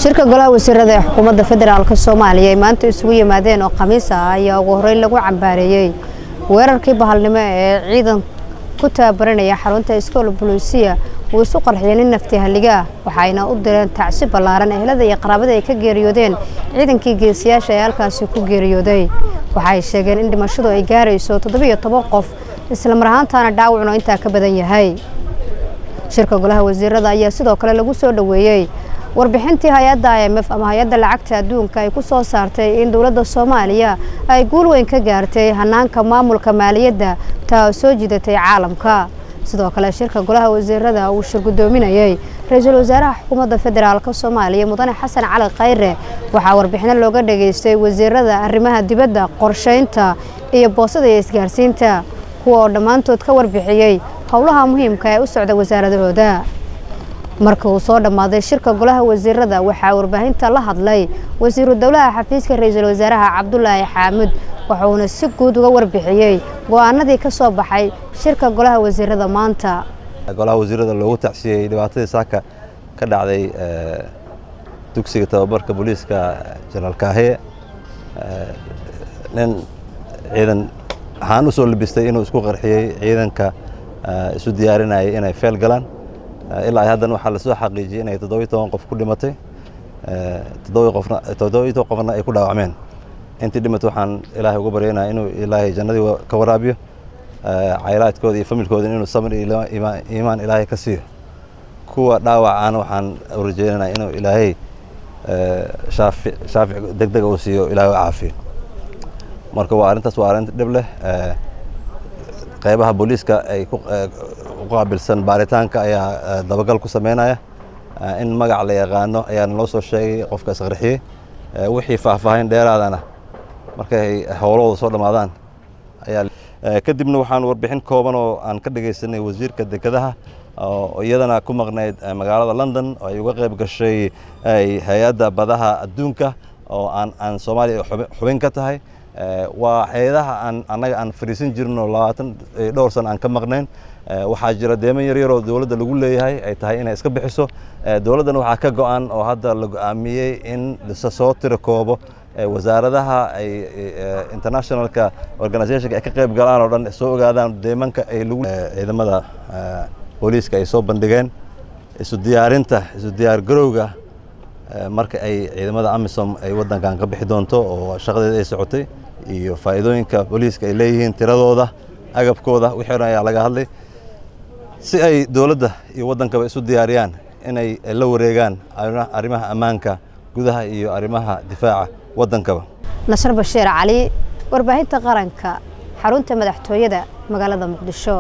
shirka golaha wasiirada xukuumadda federaalka Soomaaliya ay maanta isugu yimaadeen oo khamiis ah ayaa ugu horeyn lagu cambaareeyay weerarkii bahalnimo ee ciidan ku taabaranaya xarunta iskool booliisiya oo isu qarxiyeen nafti haliga waxayna u direen tacsi ballaaran ehelada iyo qaraabada ay ka geeriyoodeen ciidankii geesiyaasha ee halkaas ku geeriyooday waxay sheegeen in dhimashadu ay gaarayso 17 qof isla mar ahaantaana dhaawacna inta ka badan yahay shirka golaha wasiirada ayaa sidoo kale lagu soo dhaweeyay warbixintii hay'adda IMF ama hay'adda lacagta adduunka ay ku soo saartay in dawladda Soomaaliya ay guul weyn ka gaartay hanaanka maamulka maaliyadda taasoo jidatay caalamka sidoo kale shirka golaha wasiirada uu shir gudoominayay ra'iisul wasaaraha xukuumadda federaalka Soomaaliya mudane Xasan Cali Khayre waxa warbixin looga dhageystay wasiirada arrimaha dibadda qorsheynta iyo boosada isgaarsiinta kuwa dhamaantood ka warbixiyay howlaha muhiimka ah ee u socda wasaaradooda marka uu soo dhamaaday shirka golaha wasiirada waxa warbaahinta la hadlay wasiiru dawladda xafiiska ra'iisul wasaaraha Cabdullaahi Xaamud wuxuuna si guud uga warbixiyay go'aanadii ka soo baxay shirka golaha wasiirada maanta golaha wasiirada loogu tacsiyay dhibaatadii saaka ka dhacday dugsiga tababarka booliiska General Kaahe nin ciidan waxaan u soo labistay inuu isku qarxiyay ciidanka isu diyaarinayay inay feel galaan ilaa haddana waxa la soo xaqiijiyay inay 17 qof ku dhimatay 17 qofna ay ku dhaawacmeen intii dhimatay waxaan Ilaahay uga baryaynaa inuu Ilaahay jannadii ka waraabiyo caylaadkooda iyo familkooda inuu samir iyo iimaan Ilaahay ka siiyo kuwa dhaawacana waxaan rajaynaynaa inuu Ilaahay shaafic degdeg u siiyo Ilaahay caafiyo marka waa arintaas waa arin dhib leh qaybaha booliiska ay ku qaabilsan baaritaanka ayaa dabagal ku sameynaya in magac la yaqaano ayaa loo soo sheegay qofka isqarxiyay wixii faahfaahin dheeraadana markay howlahooda soo dhamaadaan ayaa kadibna waxaan warbixin kooban oo aan ka dhageysanay wasiirka dekedaha oo iyadana ku maqnayd magaalada London oo ay uga qayb gashay hay'adda badaha adduunka oo aan Soomaaliya xubin ka tahay waa hay'adaha anaga aan fariisin jirno 20 dhowr sano aan ka maqnayn waxaa jira deeman yar oo dawladda lagu leeyahay ay tahay inay iska bixiso dawladdan waxa ka go'an oo hadda la go'aamiyay in la soo tiro koobo wasaaradaha ay internationalka organizationka ay ka qayb galaan oo dhan soo ogaadaan deemanka ay lagu ciidamada booliiska ay soo bandhigeen isu diyaar garowga marka ay ciidamada AMISOM ay wadankan ka bixi doonto oo shaqadeeda ay socotay iyo faa'iidooyinka booliiska ay leeyihiin tiradooda agabkooda wixii ayaa laga hadlay si ay dawladda iyo wadankaba isu diyaariyaan inay la wareegaan arrimaha ammaanka gudaha iyo arrimaha difaaca wadankaba Nasr Bashiir Cali warbaahinta qaranka xarunta madaxtooyada magaalada Muqdisho.